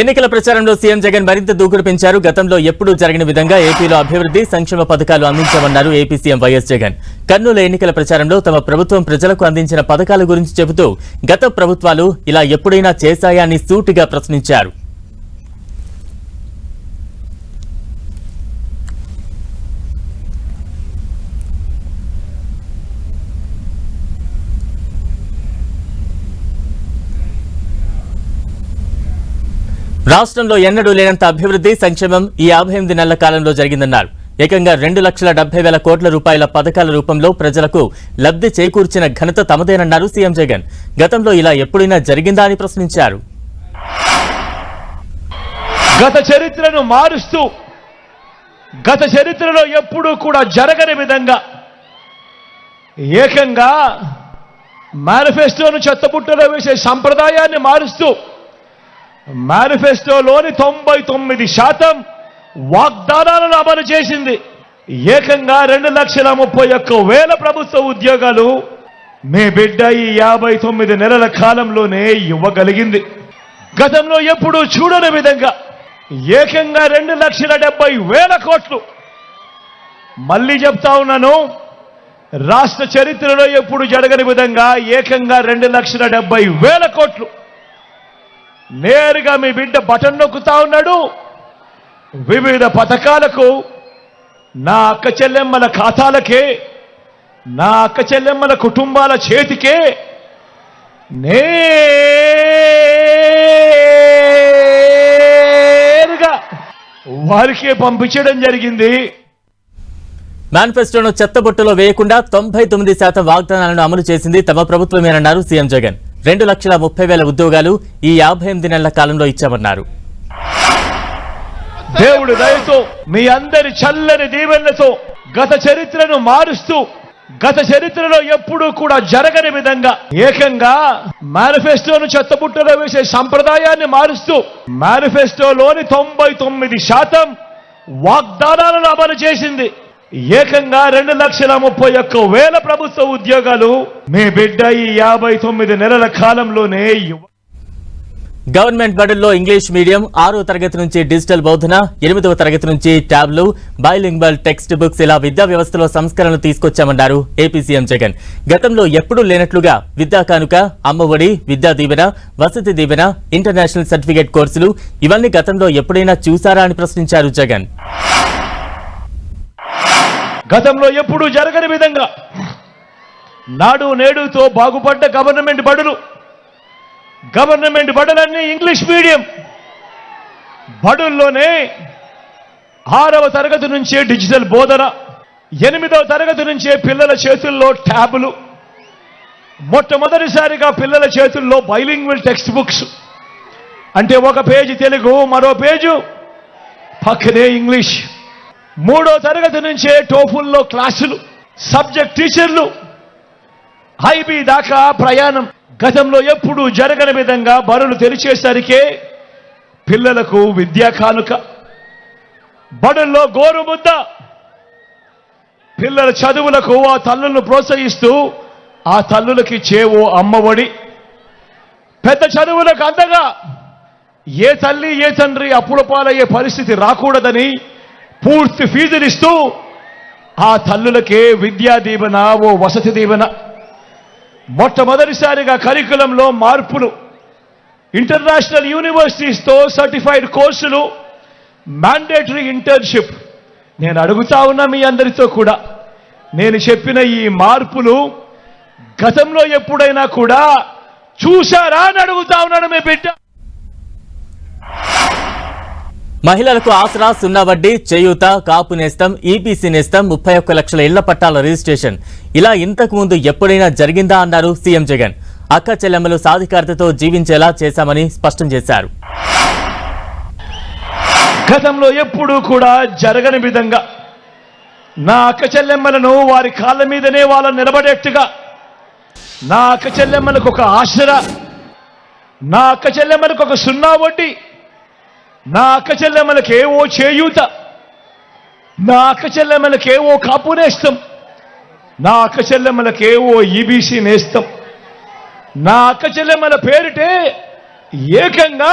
ఎన్నికల ప్రచారంలో సీఎం జగన్ మరింత దూకుడు పెంచారు. గతంలో ఎప్పుడూ జరగని విధంగా ఏపీలో అభివృద్ధి సంక్షేమ పథకాలు అందించామన్నారు AP CM YS Jagan. Kurnool ఎన్నికల ప్రచారంలో తమ ప్రభుత్వం ప్రజలకు అందించిన పథకాల గురించి చెబుతూ గత ప్రభుత్వాలు ఇలా ఎప్పుడైనా చేశాయా అని సూటిగా ప్రశ్నించారు. రాష్ట్రంలో ఎన్నడూ లేనంత అభివృద్ధి సంక్షేమం ఈ 58 నెలల కాలంలో జరిగిందన్నారు. ఏకంగా 2,70,000 కోట్ల రూపాయల పథకాల రూపంలో ప్రజలకు లబ్ధి చేకూర్చిన ఘనత తమదేనన్నారు సీఎం జగన్. గతంలో ఇలా ఎప్పుడైనా జరిగిందా అని ప్రశ్నించారు. గత చరిత్రను మారుస్తూ గత చరిత్రలో ఎప్పుడూ కూడా జరగని విధంగా ఏకంగా మేనిఫెస్టోను చెత్తబుట్టలో వేసే సంప్రదాయాన్ని మారుస్తూ మేనిఫెస్టోలోని 99% వాగ్దానాలను అమలు చేసింది. ఏకంగా 2,31,000 ప్రభుత్వ ఉద్యోగాలు మీ బిడ్డ ఈ 59 నెలల కాలంలోనే ఇవ్వగలిగింది. గతంలో ఎప్పుడూ చూడని విధంగా ఏకంగా 2,70,000 కోట్లు. మళ్ళీ చెప్తా ఉన్నాను, రాష్ట్ర చరిత్రలో ఎప్పుడు జరగని విధంగా ఏకంగా 2,70,000 కోట్లు నేరుగా మీ బిడ్డ బటన్ నొక్కుతా ఉన్నాడు. వివిధ పథకాలకు నా అక్క చెల్లెమ్మల ఖాతాలకే, నా అక్క చెల్లెమ్మల కుటుంబాల చేతికే నేరుగా వారికే పంపించడం జరిగింది. మేనిఫెస్టోను చెత్తబుట్టలో వేయకుండా 99% వాగ్దానాలను అమలు చేసింది తమ ప్రభుత్వమేనన్నారు సీఎం జగన్. 2,30,000 ఉద్యోగాలు ఈ 58 నెలల కాలంలో ఇచ్చామన్నారు. దేవుడి దయతో మీ అందరి చల్లని దీవెనలతో గత చరిత్రను మారుస్తూ గత చరిత్రలో ఎప్పుడూ కూడా జరగని విధంగా ఏకంగా మేనిఫెస్టోను చెత్తబుట్టలో వేసే సంప్రదాయాన్ని మారుస్తూ మేనిఫెస్టోలోని 99% వాగ్దానాలను అమలు చేసింది. ఏకంగా 2,31,000 ప్రభుత్వ ఉద్యోగాలు మీ బిడ్డ ఈ 59 నెలల కాలంలోనే గవర్నమెంట్ బడుల్లో ఇంగ్లీష్ మీడియం 6వ తరగతి నుంచి డిజిటల్ బోధన, 8వ తరగతి నుంచి ట్యాబ్లు, బైలింగ్వల్ టెక్స్ట్ బుక్స్ ఇలా విద్యా వ్యవస్థలో సంస్కరణలు తీసుకొచ్చామన్నారు ఏపీ సీఎం జగన్. గతంలో ఎప్పుడూ లేనట్లుగా విద్యా కానుక, అమ్మఒడి, విద్యా దీవెన, వసతి దీవెన, ఇంటర్నేషనల్ సర్టిఫికేట్ కోర్సులు ఇవన్నీ గతంలో ఎప్పుడైనా చూసారా అని ప్రశ్నించారు జగన్. గతంలో ఎప్పుడూ జరగని విధంగా నాడు నేడుతో బాగుపడ్డ గవర్నమెంట్ బడులన్నీ ఇంగ్లీష్ మీడియం బడుల్లోనే 6వ తరగతి నుంచే డిజిటల్ బోధన, 8వ తరగతి నుంచే పిల్లల చేతుల్లో ట్యాబులు, మొట్టమొదటిసారిగా పిల్లల చేతుల్లో బైలింగ్వల్ టెక్స్ట్ బుక్స్ అంటే ఒక పేజీ తెలుగు, మరో పేజు పక్కనే ఇంగ్లీష్. 3వ తరగతి నుంచే టోఫుల్లో క్లాసులు, సబ్జెక్ట్ టీచర్లు, ఐబీ దాకా ప్రయాణం. గతంలో ఎప్పుడూ జరగని విధంగా బడులు తెరిచేసరికే పిల్లలకు విద్యా కానుక, బడుల్లో గోరుముద్ద, పిల్లల చదువులకు ఆ తల్లులను ప్రోత్సహిస్తూ ఆ తల్లులకి చేవో అమ్మఒడి, పెద్ద చదువులకు అందగా ఏ తల్లి ఏ తండ్రి అప్పుల పాలయ్యే పరిస్థితి రాకూడదని పూర్తి ఫీజులిస్తూ ఆ తల్లులకే విద్యా దీవెన, ఓ వసతి దీవెన. మొట్టమొదటిసారిగా కరికులంలో మార్పులు, ఇంటర్నేషనల్ యూనివర్సిటీస్తో సర్టిఫైడ్ కోర్సులు, మ్యాండేటరీ ఇంటర్న్షిప్. నేను అడుగుతా ఉన్నా మీ అందరితో కూడా, నేను చెప్పిన ఈ మార్పులు గతంలో ఎప్పుడైనా కూడా చూశారా అని అడుగుతా ఉన్నాను మీ బిడ్డ. మహిళలకు ఆసరా, సున్నా వడ్డీ, చేయూత, కాపు నేస్తం, ఈపీసీ నేస్తం, 31 లక్షల ఇళ్ల పట్టాల రిజిస్ట్రేషన్ ఇలా ఇంతకు ముందు ఎప్పుడైనా జరిగిందా అన్నారు సీఎం జగన్. అక్క చెల్లెమ్మలు సాధికారతతో జీవించేలా చేశామని స్పష్టం చేశారు. గతంలో ఎప్పుడూ కూడా జరగని విధంగా నా అక్క చెల్లెమ్మలను వారి కాళ్ళ మీదనే వాళ్ళని నిలబడేట్టుగా, నా అక్క చెల్లెమ్మలకు ఒక ఆసరా, నా అక్క చెల్లెమ్మలకు ఒక సున్నా వడ్డీ, నా అక్క చెల్లెమ్మలకేవో చేయూత, నా అక్క చెల్లెమ్మలకేవో కాపు నేస్తం, నా అక్క చెల్లెమ్మలకేవో ఈబీసీ నేస్తం, నా అక్క చెల్లెమ్మల పేరిటే ఏకంగా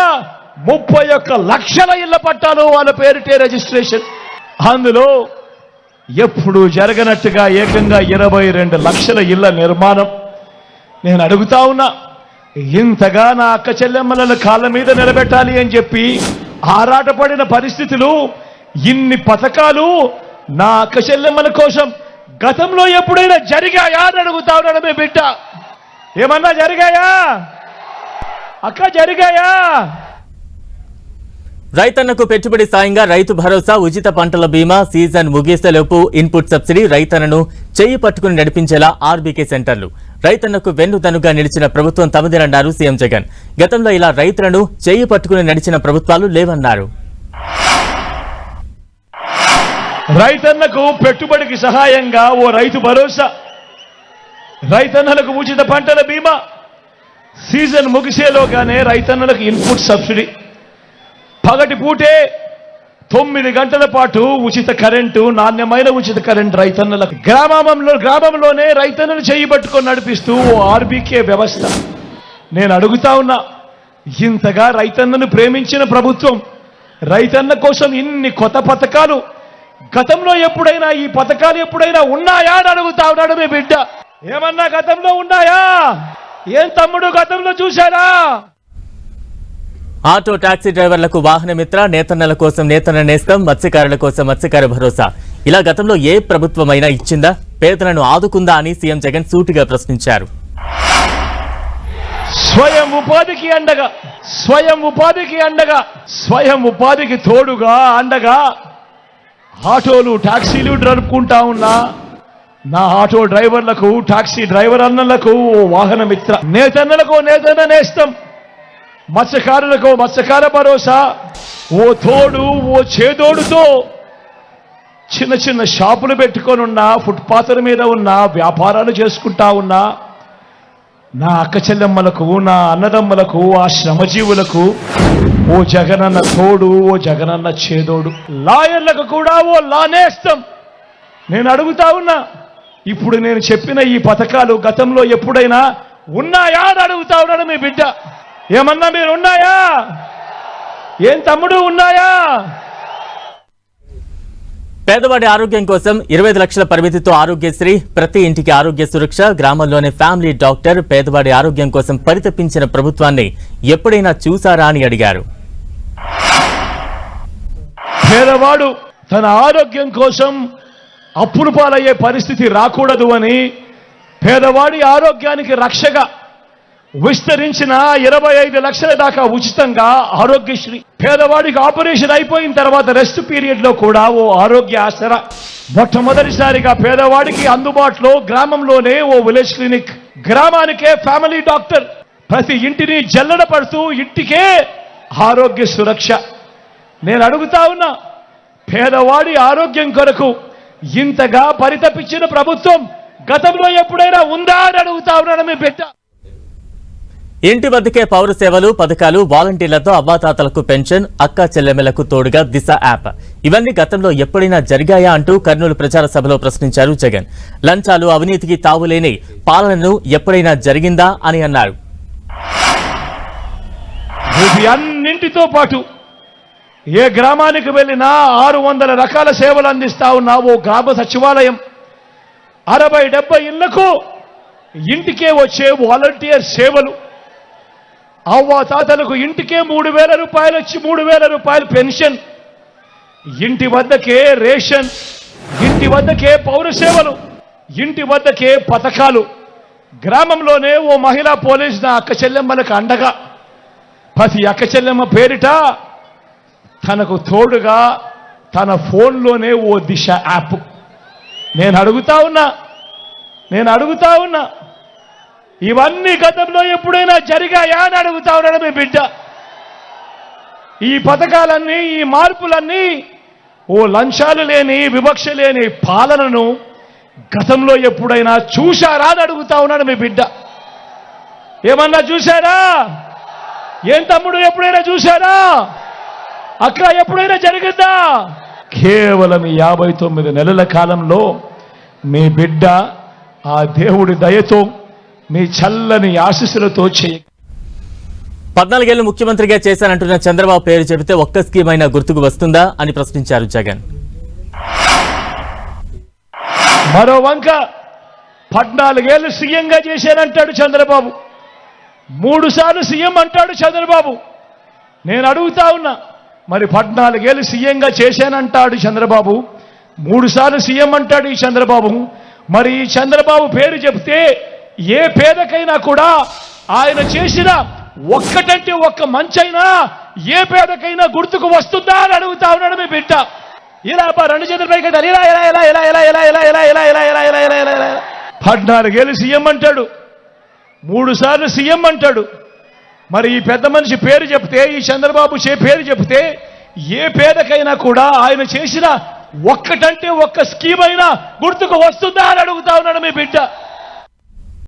31 లక్షల ఇళ్ల పట్టాలు వాళ్ళ పేరిటే రిజిస్ట్రేషన్. అందులో ఎప్పుడు జరగనట్టుగా ఏకంగా 22 లక్షల ఇళ్ల నిర్మాణం. నేను అడుగుతా ఉన్నా, ఇంతగా నా అక్క చెల్లెమ్మలను కాళ్ళ మీద నిలబెట్టాలి అని చెప్పి ఆరాటపడిన పరిస్థితులు, ఇన్ని పథకాలు నా అక్క చెల్లెమ్మల కోసం గతంలో ఎప్పుడైనా జరిగాయా అని అడుగుతా ఉన్నాడు మీ బిడ్డ. ఏమన్నా జరిగాయా అక్క, జరిగాయా? రైతన్నకు పెట్టుబడి సాయంగా రైతు భరోసా, ఉచిత పంటల బీమా, సీజన్ ముగిసేలోపు ఇన్పుట్ సబ్సిడీ, రైతన్నను చెయ్యి పట్టుకుని నడిపించేలా ఆర్బీకే సెంటర్లు. రైతన్నకు వెన్నుదన్నుగా నిలిచిన ప్రభుత్వం తమదేనన్నారు సీఎం జగన్. గతంలో ఇలా రైతులను చెయ్యి పట్టుకుని నడిచిన ప్రభుత్వాలు లేవన్నారు. రైతన్నకు పెట్టుబడికి సహాయంగా ఓ రైతు భరోసా, రైతన్నలకు ఉచిత పంటల బీమా, సీజన్ ముగిసేలోగానే రైతన్నలకు ఇన్పుట్ సబ్సిడీ, పగటి పూటే 9 గంటల పాటు ఉచిత కరెంటు, నాణ్యమైన ఉచిత కరెంటు రైతన్నలకు. గ్రామంలోనే రైతన్నలు చేయి పట్టుకొని నడిపిస్తూ ఓ ఆర్బీకే వ్యవస్థ. నేను అడుగుతా ఉన్నా, ఇంతగా రైతన్నను ప్రేమించిన ప్రభుత్వం, రైతన్న కోసం ఇన్ని కొత్త పథకాలు, గతంలో ఎప్పుడైనా ఈ పథకాలు ఎప్పుడైనా ఉన్నాయా అని అడుగుతా ఉన్నాడు మీ బిడ్డ. ఏమన్నా గతంలో ఉన్నాయా? ఏం తమ్ముడు గతంలో చూశారా? ఆటో టాక్సీ డ్రైవర్లకు వాహన మిత్ర, నేతన్నల కోసం నేతన్న నేస్తం, మత్స్యకారుల కోసం మత్స్యకార భరోసా. ఇలా గతంలో ఏ ప్రభుత్వమైనా ఇచ్చిందా? పేదలను ఆదుకుందా అని సీఎం జగన్ సూటిగా ప్రశ్నించారు. స్వయం ఉపాధికి అండగా, స్వయం ఉపాధికి తోడుగా అండగా ఆటోలు టాక్సీలు నడుపుకుంటా ఉన్నా నా ఆటో డ్రైవర్లకు, టాక్సీ డ్రైవర్ అన్నలకు వాహన మిత్ర, నేతన్నలకు నేతన్న నేస్తం, మత్స్యకారులకు మత్స్యకార భరోసా. ఓ తోడు ఓ చేదోడుతో చిన్న చిన్న షాపులు పెట్టుకొని ఉన్నా, ఫుట్పాత్ల మీద ఉన్న వ్యాపారాలు చేసుకుంటా ఉన్నా నా అక్క చెల్లెమ్మలకు, నా అన్నదమ్మలకు, ఆ శ్రమజీవులకు ఓ జగనన్న తోడు, ఓ జగనన్న చేదోడు. లాయర్లకు కూడా ఓ లానేస్తం. నేను అడుగుతా ఉన్నా, ఇప్పుడు నేను చెప్పిన ఈ పథకాలు గతంలో ఎప్పుడైనా ఉన్నాయా అని అడుగుతా ఉన్నాడు మీ బిడ్డ. ఏమన్నా మీరు ఉన్నాయా? ఏం తమ్ముడు ఉన్నాయా? పేదవాడి ఆరోగ్యం కోసం 25 లక్షల పరిమితితో ఆరోగ్యశ్రీ, ప్రతి ఇంటికి ఆరోగ్య సురక్ష, గ్రామంలోనే ఫ్యామిలీ డాక్టర్. పేదవాడి ఆరోగ్యం కోసం పరితపించిన ప్రభుత్వాన్ని ఎప్పుడైనా చూసారా అని అడిగారు. పేదవాడు తన ఆరోగ్యం కోసం అప్పులు పాలయ్యే పరిస్థితి రాకూడదు అని పేదవాడి ఆరోగ్యానికి రక్షగా విస్తరించిన 25 లక్షల దాకా ఉచితంగా ఆరోగ్యశ్రీ. పేదవాడికి ఆపరేషన్ అయిపోయిన తర్వాత రెస్ట్ పీరియడ్ లో కూడా ఓ ఆరోగ్య ఆసరా. మొట్టమొదటిసారిగా పేదవాడికి అందుబాటులో గ్రామంలోనే ఓ విలేజ్ క్లినిక్, గ్రామానికే ఫ్యామిలీ డాక్టర్, ప్రతి ఇంటిని జల్లెడ పడుతూ ఇంటికే ఆరోగ్య సురక్ష. నేను అడుగుతా ఉన్నా, పేదవాడి ఆరోగ్యం కొరకు ఇంతగా పరితపించిన ప్రభుత్వం గతంలో ఎప్పుడైనా ఉందా అని అడుగుతా ఉన్నాను మీ బిడ్డ. ఇంటి వద్దకే పౌర సేవలు పథకాలు, వాలంటీర్లతో అవ్వాతాతలకు పెన్షన్, అక్కా చెల్లెమ్మలకు తోడుగా దిశ యాప్. ఇవన్నీ గతంలో ఎప్పుడైనా జరిగాయా అంటూ కర్నూలు ప్రచార సభలో ప్రశ్నించారు జగన్. లంచాలు, అవినీతికి తావులేని పాలనను ఎప్పుడైనా జరిగిందా అని అన్నారు. ఇది అన్నింటితో పాటు ఏ గ్రామానికి వెళ్ళినా 600 రకాల సేవలు అందిస్తా ఉన్నా ఓ గ్రామ సచివాలయం, 60-70 ఇళ్లకు ఇంటికే వచ్చే వాలంటీర్ సేవలు, అవ్వాతాతలకు ఇంటికే 3,000 రూపాయలు వచ్చి 3,000 రూపాయలు పెన్షన్, ఇంటి వద్దకే రేషన్, ఇంటి వద్దకే పౌర సేవలు, ఇంటి వద్దకే పథకాలు. గ్రామంలోనే ఓ మహిళా పోలీస్ నా అక్క చెల్లెమ్మలకు అండగా, ప్రతి అక్క చెల్లెమ్మ పేరిట తనకు తోడుగా తన ఫోన్లోనే ఓ దిశ యాప్. నేను అడుగుతా ఉన్నా ఇవన్నీ గతంలో ఎప్పుడైనా జరిగాయా అని అడుగుతా ఉన్నాడు మీ బిడ్డ. ఈ పథకాలన్నీ, ఈ మార్పులన్నీ ఓ లంచాలు లేని, వివక్ష లేని పాలనను గతంలో ఎప్పుడైనా చూశారా అని అడుగుతా ఉన్నాడు మీ బిడ్డ. ఏమన్నా చూశారా? ఏం తమ్ముడు ఎప్పుడైనా చూశారా? అక్కడ ఎప్పుడైనా జరిగిందా? కేవలం 59 నెలల కాలంలో మీ బిడ్డ ఆ దేవుడి దయతో, మీ చల్లని ఆశీస్సులతో 14 ముఖ్యమంత్రిగా చేశానంటున్న చంద్రబాబు పేరు చెబితే ఒక్క స్కీమ్ అయినా గుర్తుకు వస్తుందా అని ప్రశ్నించారు జగన్. మరో వంక 14 ఏళ్ళు సీఎంగా చేశానంటాడు చంద్రబాబు, 3 సార్లు సీఎం అంటాడు చంద్రబాబు. నేను అడుగుతా ఉన్నా, మరి 14 ఏళ్ళు సీఎంగా చేశానంటాడు చంద్రబాబు, 3 సార్లు సీఎం అంటాడు ఈ చంద్రబాబు. మరి ఈ చంద్రబాబు పేరు చెప్తే ఏ పేదకైనా కూడా ఆయన చేసిన ఒక్కటంటే ఒక్క మంచైనా ఏ పేదకైనా గుర్తుకు వస్తుందా అని అడుగుతా ఉన్నాడు మీ బిడ్డ. ఇలా 2 చేతుల పైకి ఇలా ఇలా ఇలా ఇలా ఇలా ఇలా ఇలా ఇలా ఇలా ఇలా ఇలా ఇలా ఇలా ఇలా ఇలా 14 ఏళ్ళు సీఎం అంటాడు, 3 సార్లు సీఎం అంటాడు. మరి ఈ పెద్ద మనిషి పేరు చెప్తే, ఈ చంద్రబాబు పేరు చెప్తే ఏ పేదకైనా కూడా ఆయన చేసిన ఒక్కటంటే ఒక్క స్కీమ్ అయినా గుర్తుకు వస్తుందా అని అడుగుతా ఉన్నాడు మీ బిడ్డ.